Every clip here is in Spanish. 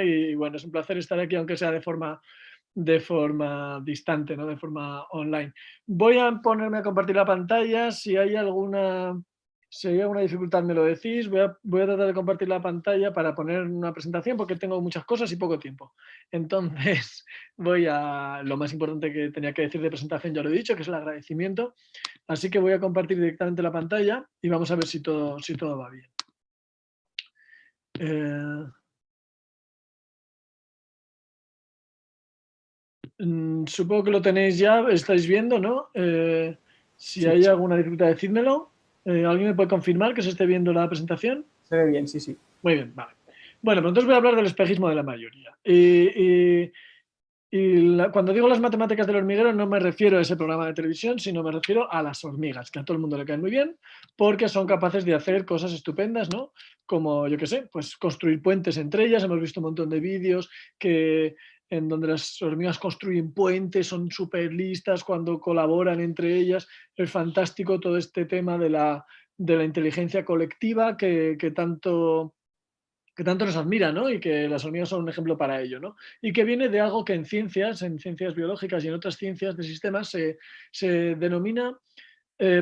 Y bueno, es un placer estar aquí, aunque sea de forma distante, ¿no? De forma online. Voy a ponerme a compartir la pantalla. Si hay alguna dificultad me lo decís. Voy a tratar de compartir la pantalla para poner una presentación porque tengo muchas cosas y poco tiempo. Entonces, lo más importante que tenía que decir de presentación ya lo he dicho, que es el agradecimiento. Así que voy a compartir directamente la pantalla y vamos a ver si todo va bien. Supongo que lo tenéis ya, estáis viendo, ¿no? Si Sí, hay alguna dificultad, decídmelo. ¿Alguien me puede confirmar que se esté viendo la presentación? se ve bien, sí, sí. Muy bien, vale. Bueno, pues entonces voy a hablar del espejismo de la mayoría. Cuando digo las matemáticas del hormiguero no me refiero a ese programa de televisión, sino me refiero a las hormigas, que a todo el mundo le caen muy bien, porque son capaces de hacer cosas estupendas, ¿no? Como, yo qué sé, pues construir puentes entre ellas. Hemos visto un montón de vídeos en donde las hormigas construyen puentes, son súper listas cuando colaboran entre ellas. Es fantástico todo este tema de la inteligencia colectiva que tanto nos admira, ¿no? Y que las hormigas son un ejemplo para ello, ¿no? Y que viene de algo que en ciencias biológicas y en otras ciencias de sistemas se denomina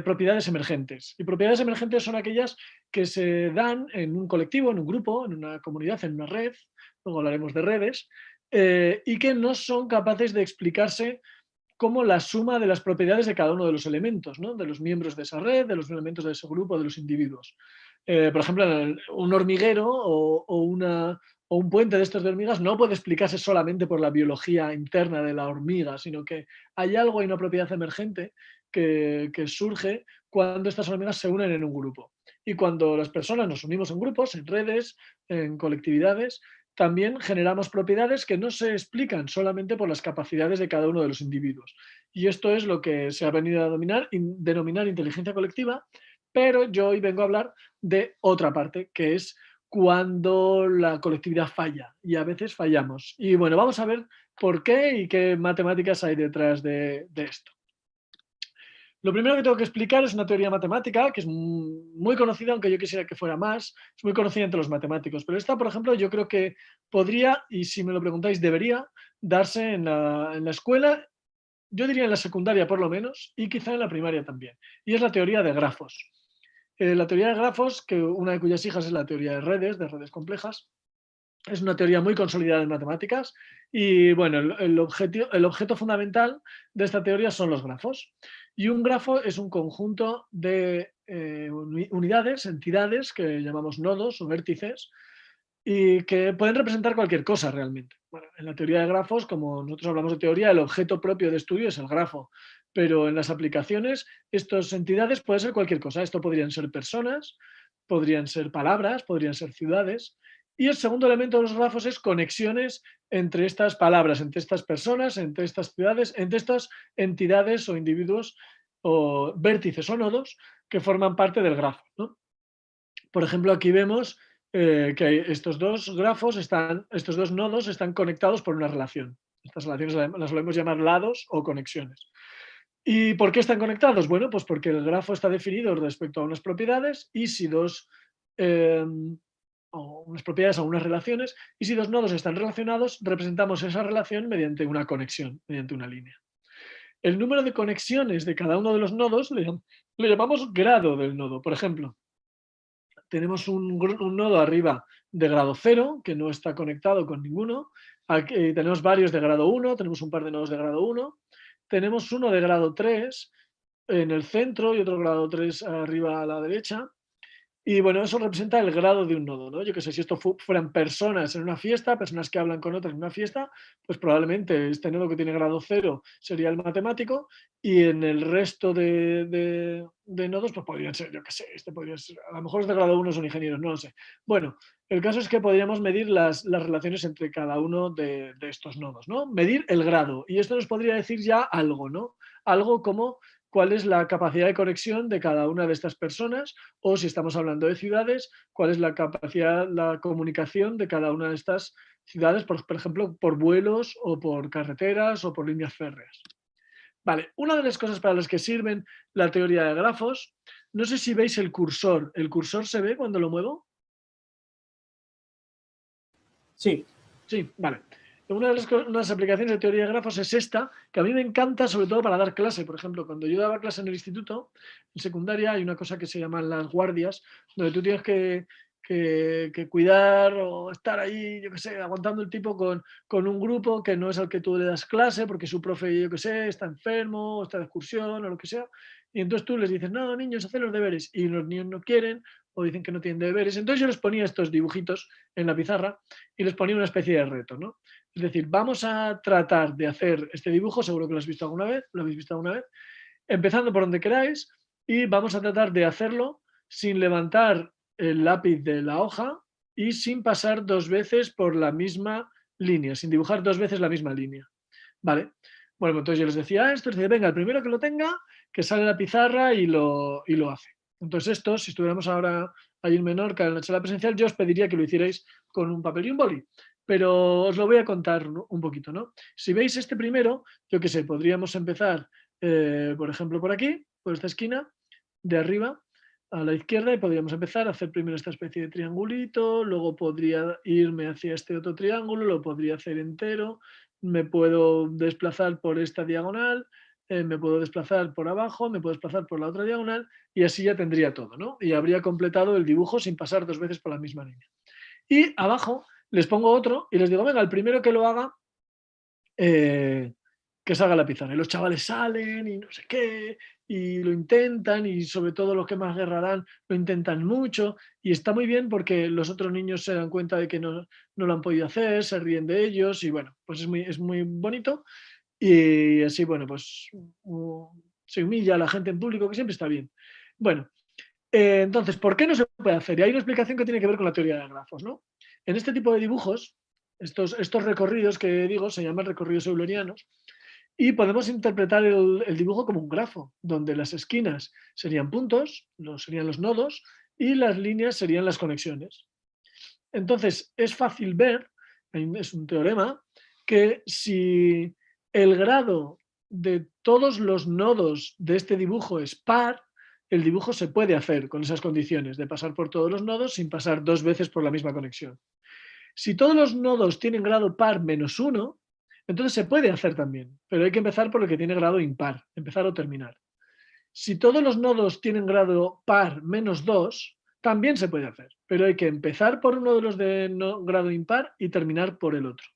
propiedades emergentes. Y propiedades emergentes son aquellas que se dan en un colectivo, en un grupo, en una comunidad, en una red, luego hablaremos de redes, y que no son capaces de explicarse como la suma de las propiedades de cada uno de los elementos, ¿no? De los miembros de esa red, de los elementos de ese grupo, de los individuos. Por ejemplo, un hormiguero o un puente de estos de hormigas no puede explicarse solamente por la biología interna de la hormiga, sino que hay algo, hay una propiedad emergente que surge cuando estas hormigas se unen en un grupo. Y cuando las personas nos unimos en grupos, en redes, en colectividades, también generamos propiedades que no se explican solamente por las capacidades de cada uno de los individuos. Y esto es lo que se ha venido a denominar inteligencia colectiva, pero yo hoy vengo a hablar de otra parte, que es cuando la colectividad falla, y a veces fallamos. Y bueno, vamos a ver por qué y qué matemáticas hay detrás de esto. Lo primero que tengo que explicar es una teoría matemática que es muy conocida, aunque yo quisiera que fuera más, es muy conocida entre los matemáticos, pero esta, por ejemplo, yo creo que podría, y si me lo preguntáis, debería darse en la escuela, yo diría en la secundaria por lo menos, y quizá en la primaria también, y es la teoría de grafos. La teoría de grafos, que una de cuyas hijas es la teoría de redes complejas, es una teoría muy consolidada en matemáticas y bueno, el objeto fundamental de esta teoría son los grafos. Y un grafo es un conjunto de unidades, entidades que llamamos nodos o vértices y que pueden representar cualquier cosa realmente. Bueno, en la teoría de grafos, como nosotros hablamos de teoría, el objeto propio de estudio es el grafo, pero en las aplicaciones estas entidades pueden ser cualquier cosa. Esto podrían ser personas, podrían ser palabras, podrían ser ciudades. Y el segundo elemento de los grafos es conexiones entre estas palabras, entre estas personas, entre estas ciudades, entre estas entidades o individuos o vértices o nodos que forman parte del grafo, ¿no? Por ejemplo, aquí vemos que estos dos estos dos nodos están conectados por una relación. Estas relaciones las solemos llamar lados o conexiones. ¿Y por qué están conectados? Bueno, pues porque el grafo está definido respecto a unas propiedades y si eh, o unas propiedades o unas relaciones, y si dos nodos están relacionados, representamos esa relación mediante una conexión, mediante una línea. El número de conexiones de cada uno de los nodos le llamamos grado del nodo. Por ejemplo, tenemos un nodo arriba de grado 0 que no está conectado con ninguno. Aquí tenemos varios de grado 1, tenemos un par de nodos de grado 1, tenemos uno de grado 3 en el centro y otro grado 3 arriba a la derecha. Y bueno, eso representa el grado de un nodo, ¿no? Yo qué sé, si esto fueran personas en una fiesta, personas que hablan con otras en una fiesta, pues probablemente este nodo que tiene grado 0 sería el matemático y en el resto de nodos, pues podrían ser, yo qué sé, este podría ser, a lo mejor es de grado 1 son ingenieros, no lo sé. Bueno, el caso es que podríamos medir las relaciones entre cada uno de estos nodos, ¿no? Medir el grado. Y esto nos podría decir ya algo, ¿no? Algo como cuál es la capacidad de conexión de cada una de estas personas o si estamos hablando de ciudades, cuál es la capacidad, la comunicación de cada una de estas ciudades, por ejemplo, por vuelos o por carreteras o por líneas férreas. Vale, una de las cosas para las que sirven la teoría de grafos, no sé si veis el cursor se ve cuando lo muevo? Sí, Sí, vale. Una de las aplicaciones de teoría de grafos es esta, que a mí me encanta sobre todo para dar clase. Por ejemplo, cuando yo daba clase en el instituto, en secundaria, hay una cosa que se llaman las guardias, donde tú tienes que cuidar o estar ahí, yo qué sé, aguantando el tipo con un grupo que no es al que tú le das clase, porque su profe, yo qué sé, está enfermo, o está de excursión o lo que sea. Y entonces tú les dices, no, niños, haced los deberes. Y los niños no quieren o dicen que no tienen deberes. Entonces yo les ponía estos dibujitos en la pizarra y les ponía una especie de reto, ¿no? Es decir, vamos a tratar de hacer este dibujo, seguro que lo has visto alguna vez, lo habéis visto alguna vez, empezando por donde queráis y vamos a tratar de hacerlo sin levantar el lápiz de la hoja y sin pasar dos veces por la misma línea, sin dibujar dos veces la misma línea. ¿Vale? Bueno, entonces yo les decía esto, les decía, venga, el primero que lo tenga, que sale a la pizarra y lo hace. Entonces esto, si estuviéramos ahora ahí en Menorca en la charla presencial, yo os pediría que lo hicierais con un papel y un boli. Pero os lo voy a contar un poquito, ¿no? Si veis este primero, yo qué sé, podríamos empezar, por ejemplo, por aquí, por esta esquina, de arriba a la izquierda, y podríamos empezar a hacer primero esta especie de triangulito, luego podría irme hacia este otro triángulo, lo podría hacer entero, me puedo desplazar por esta diagonal, me puedo desplazar por abajo, me puedo desplazar por la otra diagonal y así ya tendría todo, ¿no? Y habría completado el dibujo sin pasar dos veces por la misma línea. Y abajo les pongo otro y les digo, venga, el primero que lo haga, eh, que salga a la pizarra. Y los chavales salen y no sé qué, y lo intentan, y sobre todo los que más guerra dan, lo intentan mucho, y está muy bien porque los otros niños se dan cuenta de que no lo han podido hacer, se ríen de ellos, y bueno, pues es muy bonito, y así, bueno, pues se humilla a la gente en público, que siempre está bien. Bueno, entonces, ¿por qué no se puede hacer? Y hay una explicación que tiene que ver con la teoría de grafos, ¿no? En este tipo de dibujos, estos recorridos que digo se llaman recorridos eulerianos, y podemos interpretar el dibujo como un grafo, donde las esquinas serían puntos, serían los nodos, y las líneas serían las conexiones. Entonces, es fácil ver, es un teorema, que si el grado de todos los nodos de este dibujo es par, el dibujo se puede hacer con esas condiciones, de pasar por todos los nodos sin pasar dos veces por la misma conexión. Si todos los nodos tienen grado par menos uno, entonces se puede hacer también, pero hay que empezar por el que tiene grado impar, empezar o terminar. Si todos los nodos tienen grado par menos 2, también se puede hacer, pero hay que empezar por uno de los de grado impar y terminar por el otro.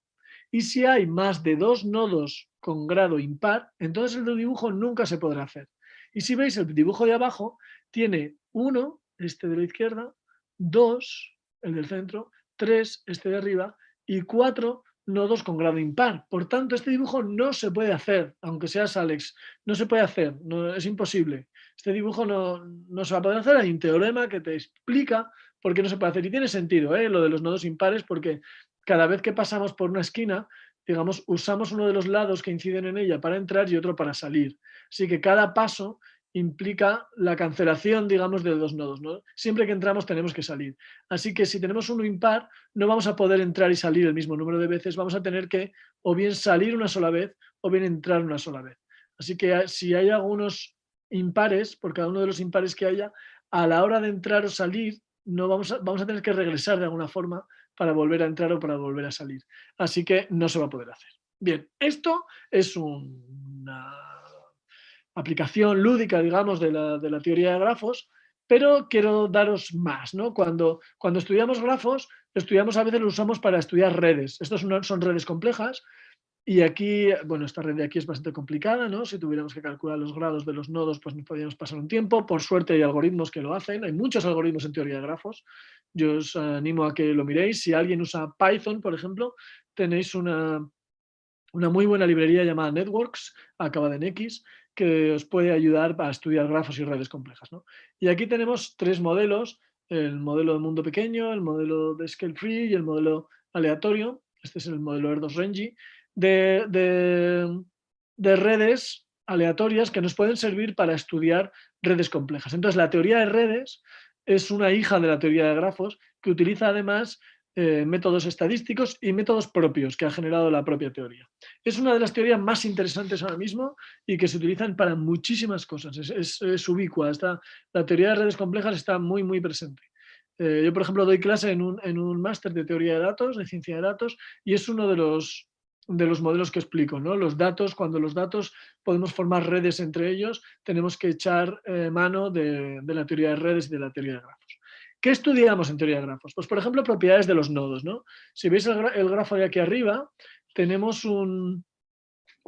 Y si hay más de dos nodos con grado impar, entonces el dibujo nunca se podrá hacer. Y si veis, el dibujo de abajo tiene 1, este de la izquierda, 2, el del centro, 3, este de arriba, y 4 nodos con grado impar. Por tanto, este dibujo no se puede hacer, aunque seas Alex, no se puede hacer, no, es imposible. Este dibujo no se va a poder hacer, hay un teorema que te explica por qué no se puede hacer. Y tiene sentido, lo de los nodos impares, porque cada vez que pasamos por una esquina, digamos, usamos uno de los lados que inciden en ella para entrar y otro para salir. Así que cada paso implica la cancelación, digamos, de dos nodos, ¿no? Siempre que entramos tenemos que salir. Así que si tenemos uno impar, no vamos a poder entrar y salir el mismo número de veces, vamos a tener que o bien salir una sola vez o bien entrar una sola vez. Así que si hay algunos impares, por cada uno de los impares que haya, a la hora de entrar o salir, no vamos a tener que regresar de alguna forma para volver a entrar o para volver a salir. Así que no se va a poder hacer. Bien, esto es una aplicación lúdica, digamos, de la teoría de grafos, pero quiero daros más, ¿no? Cuando estudiamos grafos, estudiamos a veces lo usamos para estudiar redes. Estas son redes complejas y aquí, bueno, esta red de aquí es bastante complicada, ¿no? Si tuviéramos que calcular los grados de los nodos, pues nos podríamos pasar un tiempo. Por suerte hay algoritmos que lo hacen, hay muchos algoritmos en teoría de grafos. Yo os animo a que lo miréis. Si alguien usa Python, por ejemplo, tenéis una muy buena librería llamada Networks, acabada en X, que os puede ayudar a estudiar grafos y redes complejas, ¿no? Y aquí tenemos tres modelos, el modelo de mundo pequeño, el modelo de scale free y el modelo aleatorio. Este es el modelo Erdos-Renyi, de, de, de redes aleatorias que nos pueden servir para estudiar redes complejas. Entonces, la teoría de redes es una hija de la teoría de grafos que utiliza además métodos estadísticos y métodos propios que ha generado la propia teoría. Es una de las teorías más interesantes ahora mismo y que se utilizan para muchísimas cosas. Es ubicua. La teoría de redes complejas está muy, muy presente. Yo, por ejemplo, doy clase en un máster de teoría de datos, de ciencia de datos, y es uno de los modelos que explico, ¿no? Los datos, cuando los datos podemos formar redes entre ellos, tenemos que echar mano de la teoría de redes y de la teoría de grafos. ¿Qué estudiamos en teoría de grafos? Pues, por ejemplo, propiedades de los nodos, ¿no? Si veis el grafo de aquí arriba, tenemos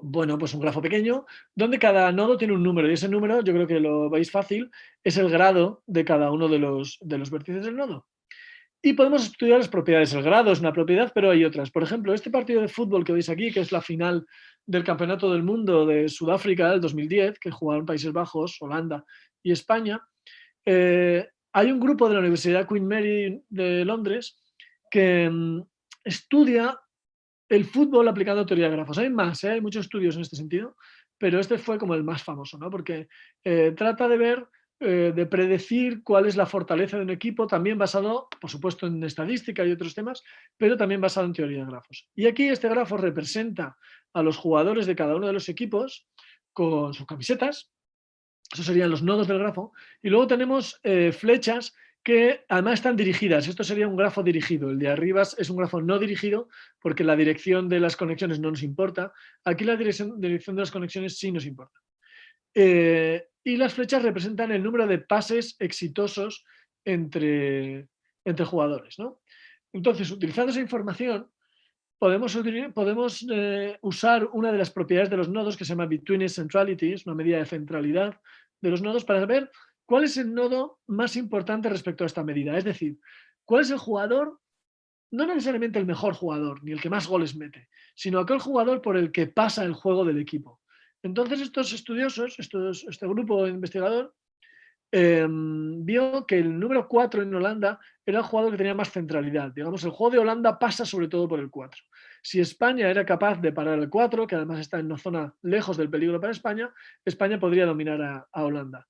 bueno, pues un grafo pequeño donde cada nodo tiene un número y ese número, yo creo que lo veis fácil, es el grado de cada uno de los vértices del nodo. Y podemos estudiar las propiedades. El grado es una propiedad, pero hay otras. Por ejemplo, este partido de fútbol que veis aquí, que es la final del Campeonato del Mundo de Sudáfrica del 2010, que jugaron Países Bajos, Holanda y España, hay un grupo de la Universidad Queen Mary de Londres que estudia el fútbol aplicando teoría de grafos. Hay más, hay muchos estudios en este sentido, pero este fue como el más famoso, ¿no? Porque trata de ver, de predecir cuál es la fortaleza de un equipo, también basado, por supuesto, en estadística y otros temas, pero también basado en teoría de grafos. Y aquí este grafo representa a los jugadores de cada uno de los equipos con sus camisetas, esos serían los nodos del grafo, y luego tenemos flechas que además están dirigidas. Esto sería un grafo dirigido. El de arriba es un grafo no dirigido porque la dirección de las conexiones no nos importa. Aquí la dirección de las conexiones sí nos importa. Y las flechas representan el número de pases exitosos entre jugadores, ¿no? Entonces, utilizando esa información, podemos usar una de las propiedades de los nodos que se llama Betweenness Centrality, es una medida de centralidad de los nodos para ver cuál es el nodo más importante respecto a esta medida. Es decir, cuál es el jugador, no necesariamente el mejor jugador, ni el que más goles mete, sino aquel jugador por el que pasa el juego del equipo. Entonces estos estudiosos, este grupo investigador, vio que el número 4 en Holanda era el jugador que tenía más centralidad. Digamos, el juego de Holanda pasa sobre todo por el 4. Si España era capaz de parar el 4, que además está en una zona lejos del peligro para España, España podría dominar a Holanda.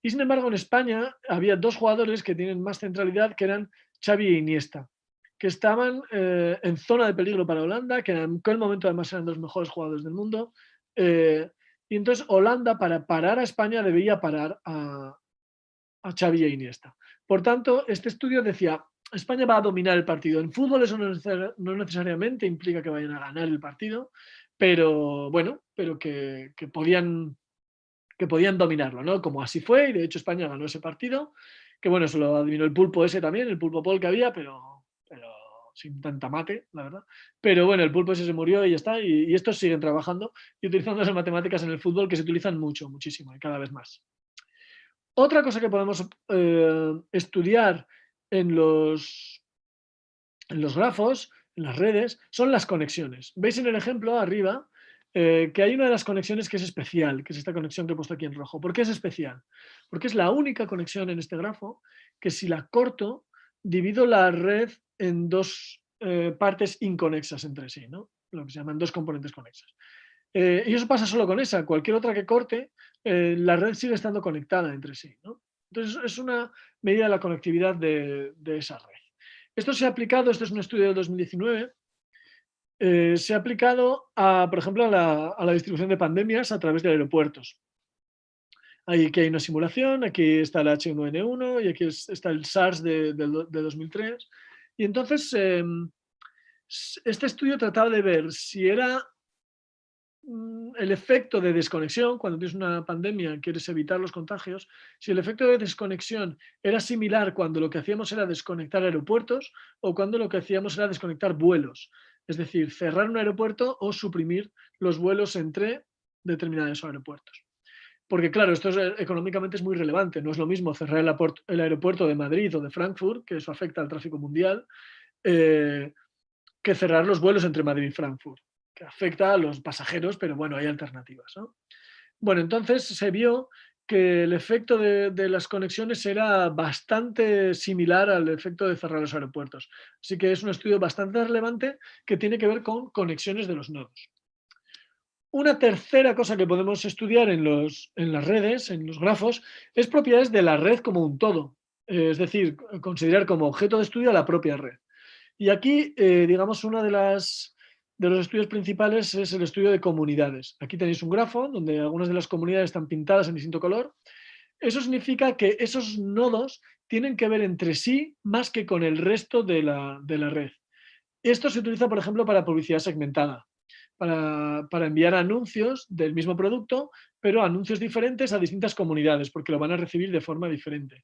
Y sin embargo, en España había dos jugadores que tienen más centralidad, que eran Xavi e Iniesta, que estaban en zona de peligro para Holanda, que en aquel momento además eran los mejores jugadores del mundo. Y entonces Holanda, para parar a España, debía parar a Xavi e Iniesta. Por tanto, este estudio decía, España va a dominar el partido. En fútbol eso no necesariamente implica que vayan a ganar el partido, pero bueno, pero que podían dominarlo, ¿no? Como así fue, y de hecho España ganó ese partido, que bueno, se lo adivinó el pulpo ese también, el pulpo Paul que había, pero sin tanta mate, la verdad. Pero bueno, el pulpo ese se murió y ya está, y estos siguen trabajando y utilizando esas matemáticas en el fútbol que se utilizan mucho, muchísimo, y cada vez más. Otra cosa que podemos estudiar en los grafos, en las redes, son las conexiones. Veis en el ejemplo arriba que hay una de las conexiones que es especial, que es esta conexión que he puesto aquí en rojo. ¿Por qué es especial? Porque es la única conexión en este grafo que si la corto, divido la red en dos partes inconexas entre sí, ¿no? Lo que se llaman dos componentes conexas. Y eso pasa solo con esa. Cualquier otra que corte, la red sigue estando conectada entre sí, ¿no? Entonces, es una medida de la conectividad de esa red. Esto se ha aplicado, este es un estudio de 2019, se ha aplicado, por ejemplo, a la distribución de pandemias a través de aeropuertos. Aquí hay una simulación, aquí está el H1N1 y aquí está el SARS de 2003. Y entonces, este estudio trataba de ver si era el efecto de desconexión, cuando tienes una pandemia, quieres evitar los contagios, si el efecto de desconexión era similar cuando lo que hacíamos era desconectar aeropuertos o cuando lo que hacíamos era desconectar vuelos, es decir, cerrar un aeropuerto o suprimir los vuelos entre determinados aeropuertos. Porque claro, esto económicamente es muy relevante, no es lo mismo cerrar el aeropuerto de Madrid o de Frankfurt, que eso afecta al tráfico mundial, que cerrar los vuelos entre Madrid y Frankfurt, que afecta a los pasajeros, pero bueno, hay alternativas, ¿no? Bueno, entonces se vio que el efecto de las conexiones era bastante similar al efecto de cerrar los aeropuertos. Así que es un estudio bastante relevante que tiene que ver con conexiones de los nodos. Una tercera cosa que podemos estudiar en las redes, en los grafos, es propiedades de la red como un todo. Es decir, considerar como objeto de estudio a la propia red. Y aquí, digamos, uno de los estudios principales es el estudio de comunidades. Aquí tenéis un grafo donde algunas de las comunidades están pintadas en distinto color. Eso significa que esos nodos tienen que ver entre sí más que con el resto de la red. Esto se utiliza, por ejemplo, para publicidad segmentada, para enviar anuncios del mismo producto, pero anuncios diferentes a distintas comunidades, porque lo van a recibir de forma diferente.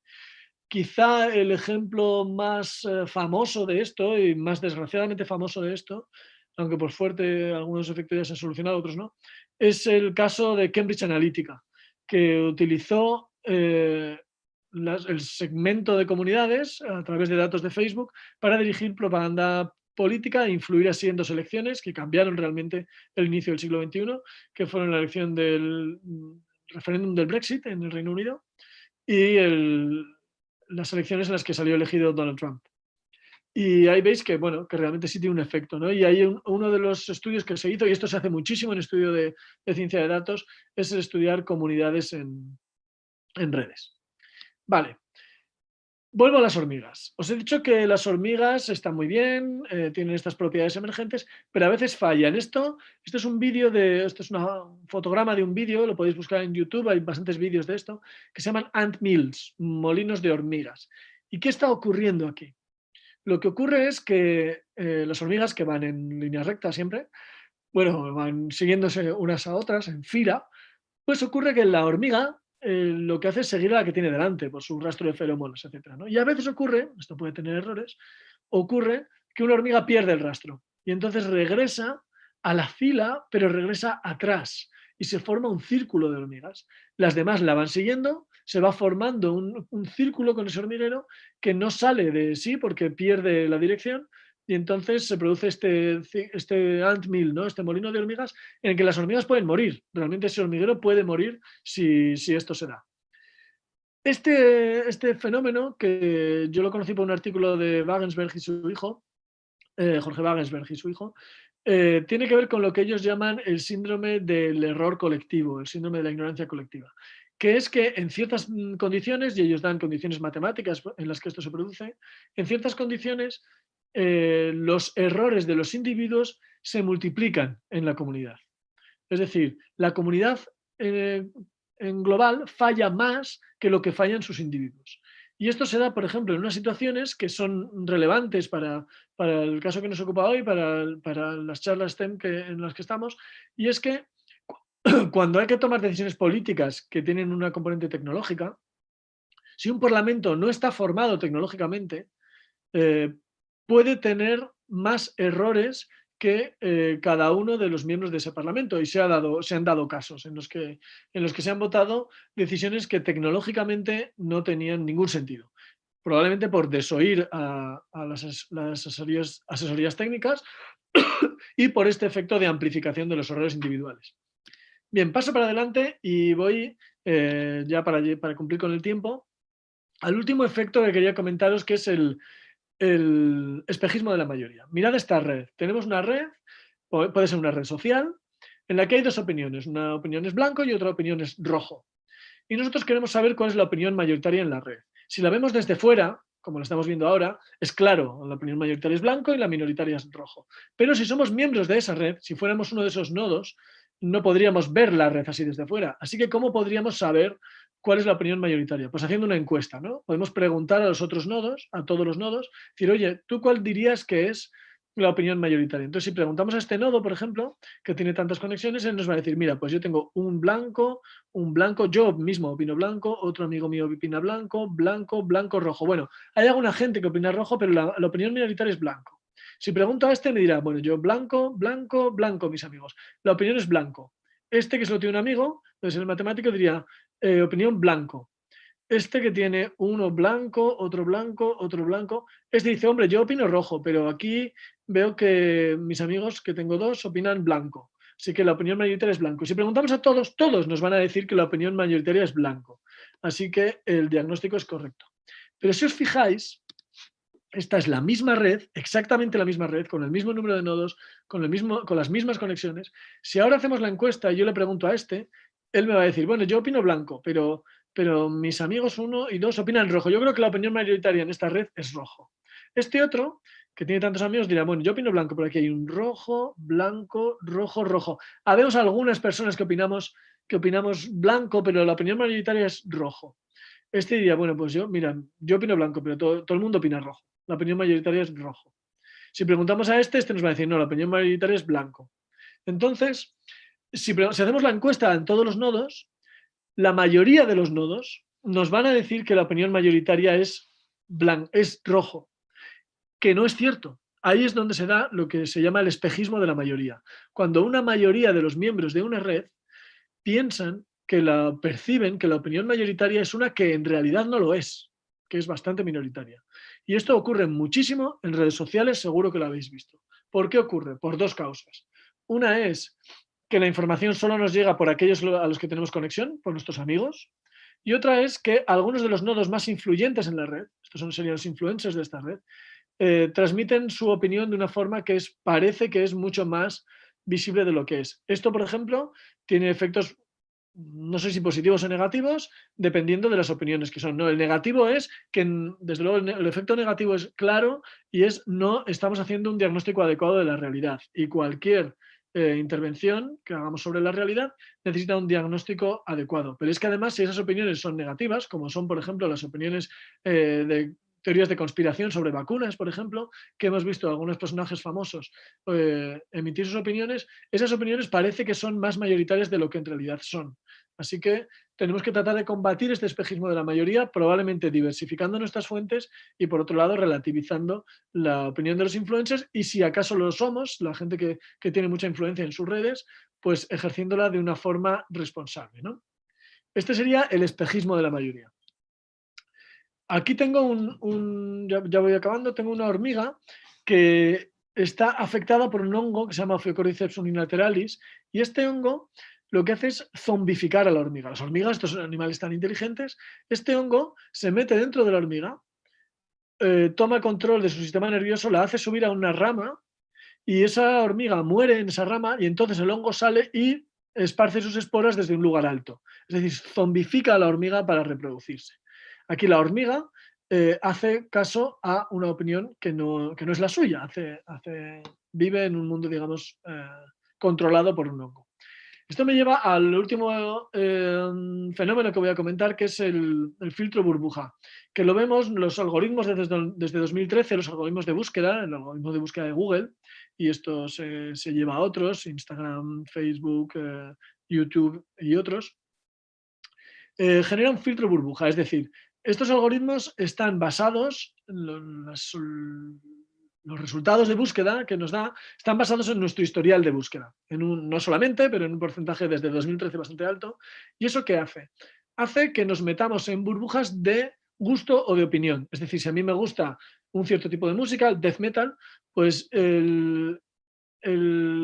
Quizá el ejemplo más famoso de esto y más desgraciadamente famoso de esto, aunque por suerte algunos efectos ya se han solucionado, otros no, es el caso de Cambridge Analytica, que utilizó el segmento de comunidades a través de datos de Facebook para dirigir propaganda política e influir así en dos elecciones que cambiaron realmente el inicio del siglo XXI, que fueron la elección del referéndum del Brexit en el Reino Unido y las elecciones en las que salió elegido Donald Trump. Y ahí veis que, bueno, que realmente sí tiene un efecto, ¿no? Y hay uno de los estudios que se hizo, y esto se hace muchísimo en estudio de ciencia de datos, es el estudiar comunidades en redes. Vale, vuelvo a las hormigas. Os he dicho que las hormigas están muy bien, tienen estas propiedades emergentes, pero a veces fallan. Esto es un vídeo esto es un fotograma de un vídeo, lo podéis buscar en YouTube, hay bastantes vídeos de esto, que se llaman ant mills, molinos de hormigas. ¿Y qué está ocurriendo aquí? Lo que ocurre es que las hormigas, que van en línea recta siempre, bueno, van siguiéndose unas a otras en fila, pues ocurre que la hormiga lo que hace es seguir a la que tiene delante por su rastro de feromonas, etcétera, ¿no? Y a veces ocurre, esto puede tener errores, ocurre que una hormiga pierde el rastro y entonces regresa a la fila, pero regresa atrás y se forma un círculo de hormigas. Las demás la van siguiendo, se va formando un círculo con ese hormiguero que no sale de sí porque pierde la dirección y entonces se produce este ant mill, ¿no? Este molino de hormigas en el que las hormigas pueden morir. Realmente ese hormiguero puede morir si esto se da. Este fenómeno, que yo lo conocí por un artículo de Wagensberg y su hijo, Jorge Wagensberg y su hijo, tiene que ver con lo que ellos llaman el síndrome del error colectivo, el síndrome de la ignorancia colectiva, que es que en ciertas condiciones, y ellos dan condiciones matemáticas en las que esto se produce, en ciertas condiciones los errores de los individuos se multiplican en la comunidad. Es decir, la comunidad eh, en global falla más que lo que fallan sus individuos. Y esto se da, por ejemplo, en unas situaciones que son relevantes para el caso que nos ocupa hoy, para las charlas STEM en las que estamos, y es que cuando hay que tomar decisiones políticas que tienen una componente tecnológica, si un parlamento no está formado tecnológicamente, eh, puede tener más errores que cada uno de los miembros de ese Parlamento. Y se han dado casos en los que se han votado decisiones que tecnológicamente no tenían ningún sentido. Probablemente por desoír a las asesorías técnicas y por este efecto de amplificación de los errores individuales. Bien, paso para adelante y voy, ya para cumplir con el tiempo, al último efecto que quería comentaros, que es el espejismo de la mayoría. Mirad esta red. Tenemos una red, puede ser una red social, en la que hay dos opiniones. Una opinión es blanco y otra opinión es rojo. Y nosotros queremos saber cuál es la opinión mayoritaria en la red. Si la vemos desde fuera, como lo estamos viendo ahora, es claro, la opinión mayoritaria es blanco y la minoritaria es rojo. Pero si somos miembros de esa red, si fuéramos uno de esos nodos, no podríamos ver la red así desde fuera. Así que, ¿cómo podríamos saber cuál es la opinión mayoritaria? Pues haciendo una encuesta, ¿no? Podemos preguntar a los otros nodos, a todos los nodos, decir, oye, ¿tú cuál dirías que es la opinión mayoritaria? Entonces, si preguntamos a este nodo, por ejemplo, que tiene tantas conexiones, él nos va a decir, mira, pues yo tengo un blanco, yo mismo opino blanco, otro amigo mío opina blanco, blanco, blanco, rojo. Bueno, hay alguna gente que opina rojo, pero la opinión minoritaria es blanco. Si pregunto a este, me dirá, bueno, yo blanco, blanco, blanco, mis amigos. La opinión es blanco. Este que solo tiene un amigo, entonces el matemático diría, opinión blanco. Este que tiene uno blanco, otro blanco, otro blanco. Este dice, hombre, yo opino rojo, pero aquí veo que mis amigos, que tengo dos, opinan blanco. Así que la opinión mayoritaria es blanco. Si preguntamos a todos, todos nos van a decir que la opinión mayoritaria es blanco. Así que el diagnóstico es correcto. Pero si os fijáis, esta es la misma red, exactamente la misma red, con el mismo número de nodos, con las mismas conexiones. Si ahora hacemos la encuesta y yo le pregunto a este, él me va a decir, bueno, yo opino blanco, pero mis amigos 1 y 2 opinan rojo. Yo creo que la opinión mayoritaria en esta red es rojo. Este otro, que tiene tantos amigos, dirá, bueno, yo opino blanco, pero aquí hay un rojo, blanco, rojo, rojo. Habemos algunas personas que opinamos blanco, pero la opinión mayoritaria es rojo. Este diría, bueno, pues mira, yo opino blanco, pero todo el mundo opina rojo. La opinión mayoritaria es rojo. Si preguntamos a este nos va a decir, no, la opinión mayoritaria es blanco. Entonces, si hacemos la encuesta en todos los nodos, la mayoría de los nodos nos van a decir que la opinión mayoritaria es rojo, que no es cierto. Ahí es donde se da lo que se llama el espejismo de la mayoría. Cuando una mayoría de los miembros de una red perciben que la opinión mayoritaria es una que en realidad no lo es, que es bastante minoritaria. Y esto ocurre muchísimo en redes sociales, seguro que lo habéis visto. ¿Por qué ocurre? Por dos causas. Una es que la información solo nos llega por aquellos a los que tenemos conexión, por nuestros amigos. Y otra es que algunos de los nodos más influyentes en la red, serían los influencers de esta red, transmiten su opinión de una forma que parece que es mucho más visible de lo que es. Esto, por ejemplo, tiene efectos, no sé si positivos o negativos, dependiendo de las opiniones que son. ¿No? El negativo es que, desde luego, el efecto negativo es claro y no estamos haciendo un diagnóstico adecuado de la realidad. Y cualquier intervención que hagamos sobre la realidad necesita un diagnóstico adecuado. Pero es que además, si esas opiniones son negativas, como son, por ejemplo, las opiniones de teorías de conspiración sobre vacunas, por ejemplo, que hemos visto a algunos personajes famosos emitir sus opiniones, esas opiniones parece que son más mayoritarias de lo que en realidad son. Así que tenemos que tratar de combatir este espejismo de la mayoría, probablemente diversificando nuestras fuentes y, por otro lado, relativizando la opinión de los influencers y, si acaso lo somos, la gente que tiene mucha influencia en sus redes, pues ejerciéndola de una forma responsable, ¿no? Este sería el espejismo de la mayoría. Aquí tengo ya voy acabando, tengo una hormiga que está afectada por un hongo que se llama Ophiocordyceps unilateralis, y este hongo lo que hace es zombificar a la hormiga. Las hormigas, estos son animales tan inteligentes, este hongo se mete dentro de la hormiga, toma control de su sistema nervioso, la hace subir a una rama y esa hormiga muere en esa rama y entonces el hongo sale y esparce sus esporas desde un lugar alto. Es decir, zombifica a la hormiga para reproducirse. Aquí la hormiga hace caso a una opinión que no es la suya, vive en un mundo, digamos, controlado por un hongo. Esto me lleva al último fenómeno que voy a comentar, que es el filtro burbuja, que lo vemos los algoritmos desde 2013, los algoritmos de búsqueda, el algoritmo de búsqueda de Google, y esto se lleva a otros, Instagram, Facebook, YouTube y otros, genera un filtro burbuja, es decir, estos algoritmos están basados en los resultados de búsqueda que nos da, están basados en nuestro historial de búsqueda, no solamente, pero en un porcentaje desde 2013 bastante alto. ¿Y eso qué hace? Hace que nos metamos en burbujas de gusto o de opinión. Es decir, si a mí me gusta un cierto tipo de música, el death metal, pues el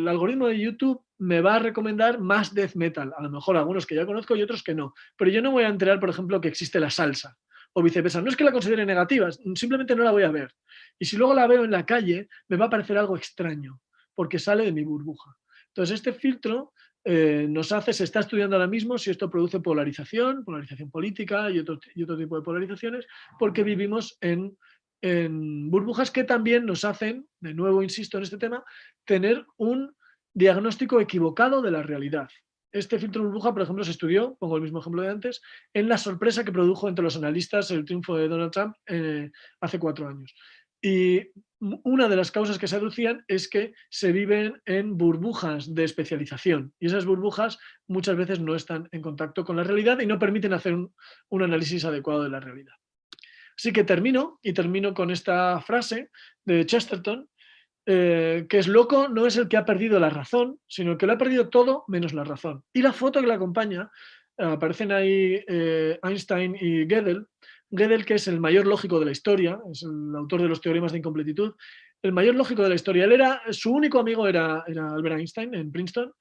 algoritmo de YouTube me va a recomendar más death metal, a lo mejor algunos que ya conozco y otros que no, pero yo no voy a enterar, por ejemplo, que existe la salsa o viceversa. No es que la considere negativa, simplemente no la voy a ver. Y si luego la veo en la calle, me va a parecer algo extraño, porque sale de mi burbuja. Entonces, este filtro se está estudiando ahora mismo si esto produce polarización política y otro tipo de polarizaciones, porque vivimos en burbujas que también nos hacen, de nuevo insisto en este tema, tener un diagnóstico equivocado de la realidad. Este filtro burbuja, por ejemplo, se estudió, pongo el mismo ejemplo de antes, en la sorpresa que produjo entre los analistas el triunfo de Donald Trump hace 4 años. Y una de las causas que se aducían es que se viven en burbujas de especialización y esas burbujas muchas veces no están en contacto con la realidad y no permiten hacer un análisis adecuado de la realidad. Así que termino con esta frase de Chesterton, que es: loco no es el que ha perdido la razón, sino el que lo ha perdido todo menos la razón. Y la foto que la acompaña, aparecen ahí Einstein y Gödel. Gödel, que es el mayor lógico de la historia, es el autor de los teoremas de incompletitud, el mayor lógico de la historia. Su único amigo era Albert Einstein en Princeton,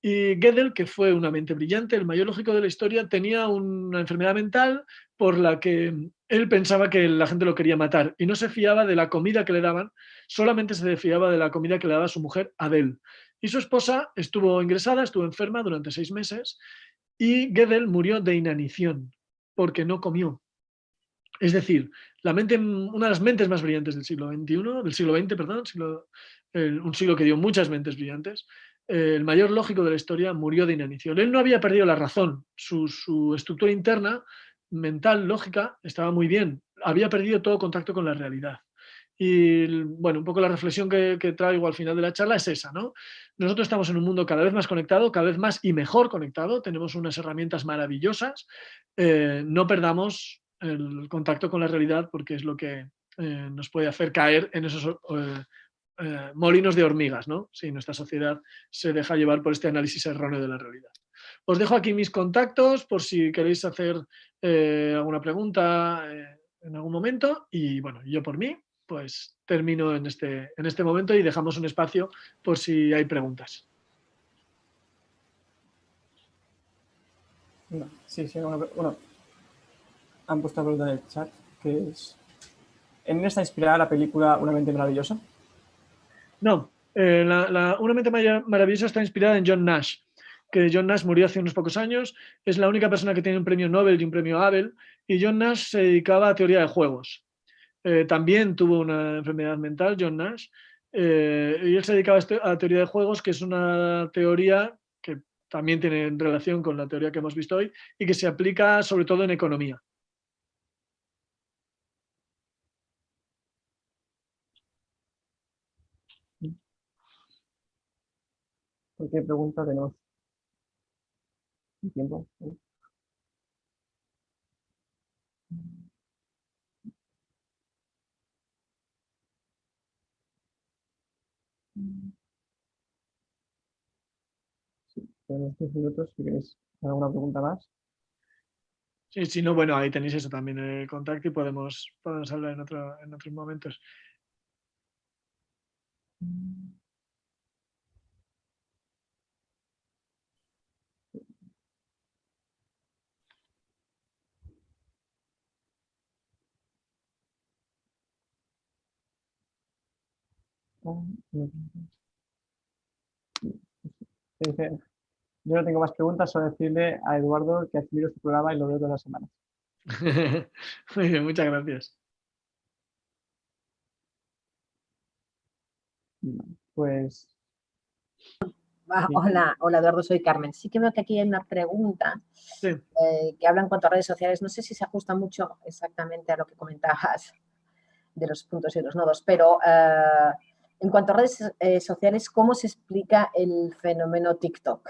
y Gödel, que fue una mente brillante, el mayor lógico de la historia, tenía una enfermedad mental por la que él pensaba que la gente lo quería matar y no se fiaba de la comida que le daban, solamente se fiaba de la comida que le daba su mujer, Adele. Y su esposa estuvo ingresada, estuvo enferma durante 6 meses y Gödel murió de inanición porque no comió. Es decir, una de las mentes más brillantes del siglo XX, perdón, un siglo que dio muchas mentes brillantes, el mayor lógico de la historia murió de inanición. Él no había perdido la razón, su estructura interna mental, lógica, estaba muy bien. Había perdido todo contacto con la realidad. Y bueno, un poco la reflexión que traigo al final de la charla es esa, ¿no? Nosotros estamos en un mundo cada vez más conectado, cada vez más y mejor conectado, tenemos unas herramientas maravillosas, no perdamos el contacto con la realidad porque es lo que nos puede hacer caer en esos molinos de hormigas, ¿no? Si nuestra sociedad se deja llevar por este análisis erróneo de la realidad. Os dejo aquí mis contactos por si queréis hacer alguna pregunta en algún momento y bueno, yo por mí pues termino en este momento y dejamos un espacio por si hay preguntas. No, sí, bueno, han puesto una pregunta en el chat que es: ¿en esta inspirada la película Una mente maravillosa? No, Una mente maravillosa está inspirada en John Nash, que John Nash murió hace unos pocos años, es la única persona que tiene un premio Nobel y un premio Abel, y John Nash se dedicaba a teoría de juegos. También tuvo una enfermedad mental, John Nash, y él se dedicaba a teoría de juegos, que es una teoría que también tiene relación con la teoría que hemos visto hoy y que se aplica sobre todo en economía. Cualquier pregunta tenemos tiempo. Sí, tenemos 10 minutos si queréis hacer alguna pregunta más. Sí, si no, bueno, ahí tenéis eso también el contacto y podemos hablar en otros momentos. Dice: yo no tengo más preguntas, solo decirle a Eduardo que admiro su programa y lo veo todas las semanas. Muy bien, muchas gracias. Pues Hola, hola Eduardo, soy Carmen. Sí que veo que aquí hay una pregunta Sí. que habla en cuanto a redes sociales. No sé si se ajusta mucho exactamente a lo que comentabas de los puntos y los nodos, pero en cuanto a redes sociales, ¿cómo se explica el fenómeno TikTok?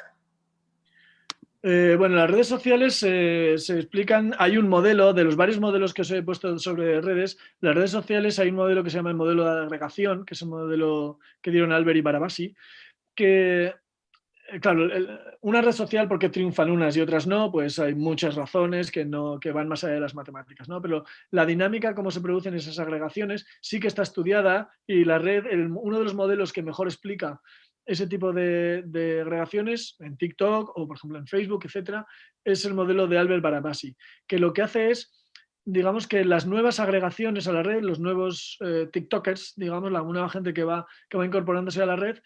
Bueno, las redes sociales se explican, hay un modelo, de los varios modelos que os he puesto sobre redes, las redes sociales hay un modelo que se llama el modelo de agregación, que es un modelo que dieron Albert y Barabasi, que, claro, una red social, ¿por qué triunfan unas y otras no? Pues hay muchas razones que van más allá de las matemáticas, ¿no? Pero la dinámica, cómo se producen esas agregaciones, sí que está estudiada y la red, uno de los modelos que mejor explica ese tipo de agregaciones en TikTok o, por ejemplo, en Facebook, etcétera, es el modelo de Albert Barabasi, que lo que hace es, digamos, que las nuevas agregaciones a la red, los nuevos TikTokers, digamos, la nueva gente que va incorporándose a la red,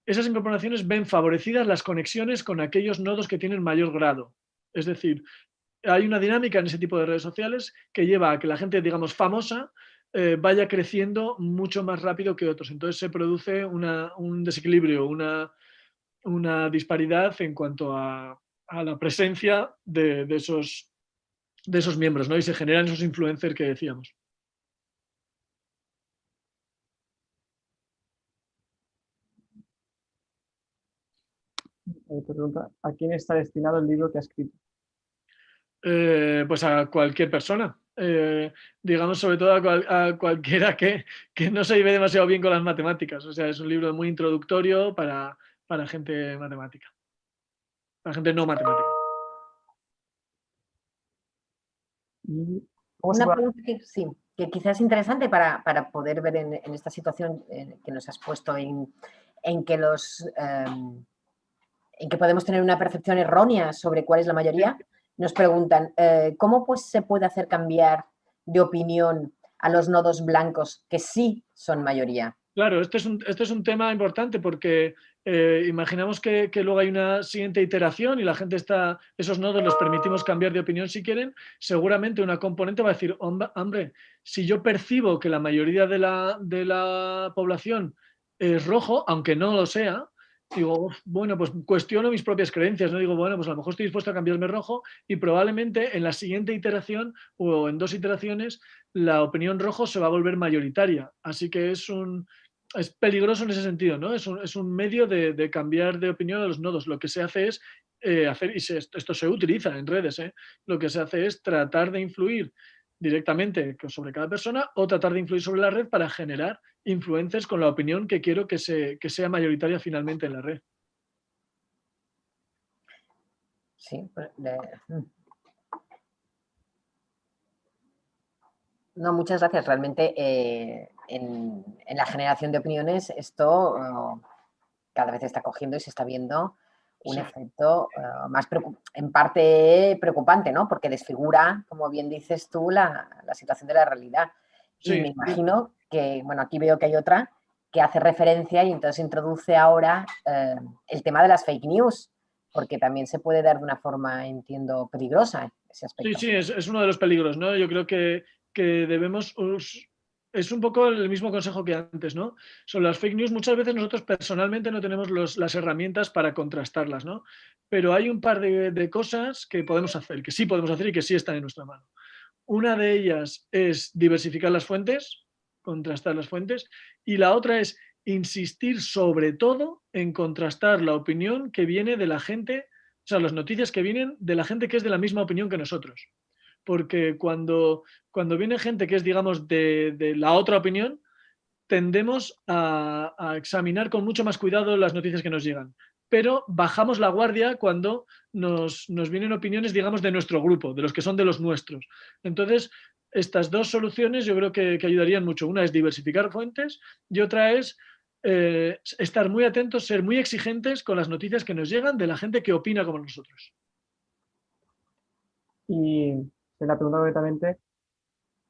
esas incorporaciones ven favorecidas las conexiones con aquellos nodos que tienen mayor grado. Es decir, hay una dinámica en ese tipo de redes sociales que lleva a que la gente, digamos, famosa vaya creciendo mucho más rápido que otros. Entonces se produce un desequilibrio, una disparidad en cuanto a la presencia de esos miembros, ¿no? Y se generan esos influencers que decíamos. te pregunta: ¿a quién está destinado el libro que ha escrito? Pues a cualquier persona. Digamos, sobre todo a cualquiera que no se lleve demasiado bien con las matemáticas. O sea, es un libro muy introductorio para gente matemática, para gente no matemática. Una pregunta que sí, que quizás es interesante para poder ver en esta situación que nos has puesto en que en que podemos tener una percepción errónea sobre cuál es la mayoría. Nos preguntan, ¿cómo pues se puede hacer cambiar de opinión a los nodos blancos que sí son mayoría? Claro, este es un tema importante porque imaginamos que luego hay una siguiente iteración y la gente esos nodos los permitimos cambiar de opinión si quieren, seguramente una componente va a decir, hombre, si yo percibo que la mayoría de la población es rojo, aunque no lo sea, digo, "Uf, bueno, pues cuestiono mis propias creencias, ¿no? Digo, bueno, pues a lo mejor estoy dispuesto a cambiarme rojo y probablemente en la siguiente iteración o en 2 iteraciones la opinión rojo se va a volver mayoritaria. Así que es peligroso en ese sentido, ¿no? Es un medio de cambiar de opinión a los nodos. Lo que se hace es hacer, y esto se utiliza en redes, ¿eh? Lo que se hace es tratar de influir directamente sobre cada persona o tratar de influir sobre la red para generar influencers con la opinión que quiero que sea mayoritaria finalmente en la red. Sí, no, muchas gracias. Realmente en la generación de opiniones esto cada vez está cogiendo y se está viendo un Sí. efecto más en parte preocupante, ¿no? Porque desfigura, como bien dices tú, la situación de la realidad. Y me Sí, imagino que, bueno, aquí veo que hay otra que hace referencia y entonces introduce ahora el tema de las fake news, porque también se puede dar de una forma, entiendo, peligrosa ese sí, aspecto. sí, es uno de los peligros, ¿no? Yo creo que debemos... Es un poco el mismo consejo que antes, ¿no? Sobre las fake news, muchas veces nosotros personalmente no tenemos las herramientas para contrastarlas, ¿no? Pero hay un par de cosas que podemos hacer, que sí podemos hacer y que sí están en nuestra mano. Una de ellas es diversificar las fuentes, contrastar las fuentes, y la otra es insistir sobre todo en contrastar la opinión que viene de la gente, o sea, las noticias que vienen de la gente que es de la misma opinión que nosotros. Porque cuando viene gente que es, digamos, de la otra opinión, tendemos a examinar con mucho más cuidado las noticias que nos llegan. Pero bajamos la guardia cuando nos vienen opiniones, digamos, de nuestro grupo, de los que son de los nuestros. Entonces, estas dos soluciones yo creo que ayudarían mucho. Una es diversificar fuentes y otra es estar muy atentos, ser muy exigentes con las noticias que nos llegan de la gente que opina como nosotros. Y se la pregunta concretamente,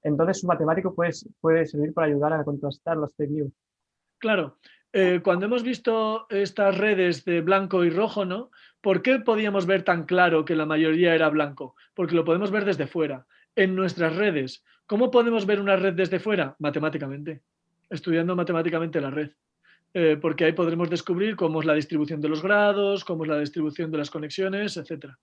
entonces un matemático puede servir para ayudar a contrastar las fake news. Claro, cuando hemos visto estas redes de blanco y rojo, ¿no? ¿Por qué podíamos ver tan claro que la mayoría era blanco? Porque lo podemos ver desde fuera. En nuestras redes, ¿cómo podemos ver una red desde fuera? Matemáticamente, estudiando matemáticamente la red. Porque ahí podremos descubrir cómo es la distribución de los grados, cómo es la distribución de las conexiones, etc.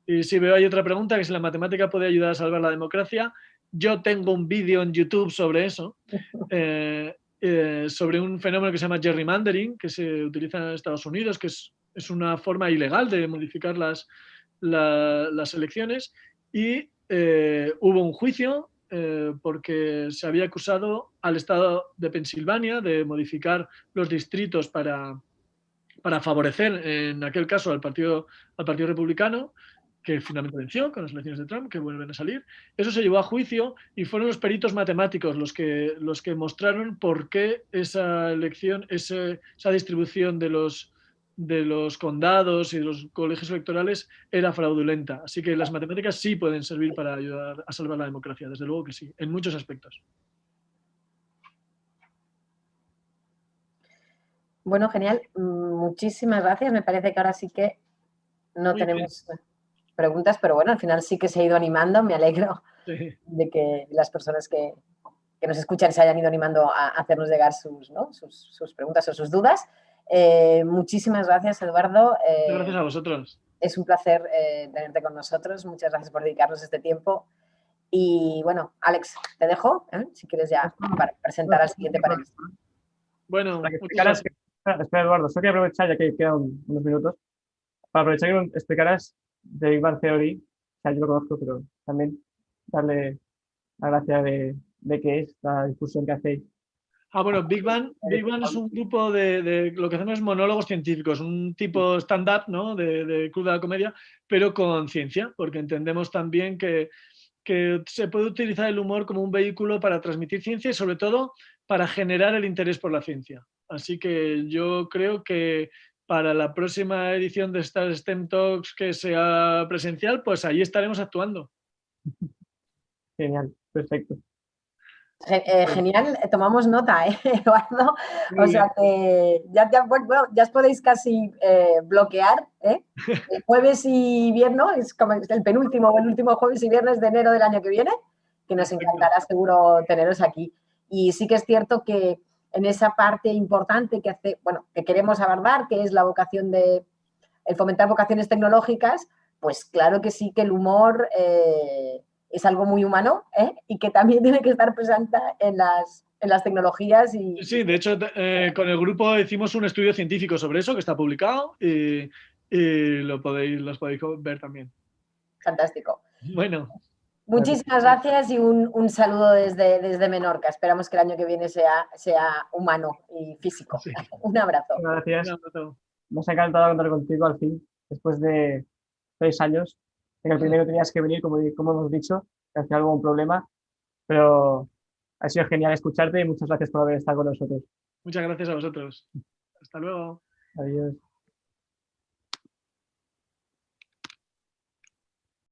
Y si veo hay otra pregunta, que si la matemática puede ayudar a salvar la democracia, yo tengo un vídeo en YouTube sobre eso. Sobre un fenómeno que se llama gerrymandering, que se utiliza en Estados Unidos, que es una forma ilegal de modificar las elecciones. Y hubo un juicio porque se había acusado al estado de Pensilvania de modificar los distritos para favorecer, en aquel caso, al partido republicano, que finalmente venció con las elecciones de Trump, que vuelven a salir. Eso se llevó a juicio y fueron los peritos matemáticos los que mostraron por qué esa elección, esa distribución de los condados y de los colegios electorales era fraudulenta. Así que las matemáticas sí pueden servir para ayudar a salvar la democracia, desde luego que sí, en muchos aspectos. Bueno, genial. Muchísimas gracias. Me parece que ahora sí que no Muy bien. tenemos preguntas, pero bueno, al final sí que se ha ido animando. Me alegro Sí. de que las personas que nos escuchan se hayan ido animando a hacernos llegar sus preguntas o sus dudas. Muchísimas gracias, Eduardo. Gracias a vosotros. Es un placer tenerte con nosotros. Muchas gracias por dedicarnos este tiempo. Y bueno, Alex, te dejo, si quieres ya para presentar al siguiente panelista. Bueno, Para que muchas explicaras, gracias. espera Eduardo, solo quería aprovechar, ya que quedan unos minutos, para aprovechar que explicaras de Big Bang Theory, o sea, yo lo conozco, pero también darle la gracia de qué es la difusión que hacéis. Bueno, Big Bang es un grupo lo que hacemos es monólogos científicos, un tipo stand-up, ¿no? De club de la comedia, pero con ciencia, porque entendemos también que se puede utilizar el humor como un vehículo para transmitir ciencia y sobre todo para generar el interés por la ciencia. Así que yo creo que para la próxima edición de estas STEM Talks que sea presencial, pues ahí estaremos actuando. Genial, perfecto. Genial, tomamos nota, Eduardo. Muy O sea bien. que bueno, ya os podéis casi bloquear. El jueves y viernes, es como el penúltimo o el último jueves y viernes de enero del año que viene, que nos Perfecto. encantará seguro teneros aquí. Y sí que es cierto que en esa parte importante que hace, bueno, que queremos abordar, que es la vocación de el fomentar vocaciones tecnológicas, pues claro que sí que el humor es algo muy humano, y que también tiene que estar presente en las tecnologías. Sí, de hecho, con el grupo hicimos un estudio científico sobre eso que está publicado y los podéis ver también. Fantástico. Bueno. Muchísimas gracias y un saludo desde Menorca. Esperamos que el año que viene sea humano y físico. Sí. Un abrazo. Gracias. Un abrazo. Nos ha encantado contar contigo al fin, después de 6 años, en el primero tenías que venir, como hemos dicho, que hacía algún problema, pero ha sido genial escucharte y muchas gracias por haber estado con nosotros. Muchas gracias a vosotros. Hasta luego. Adiós.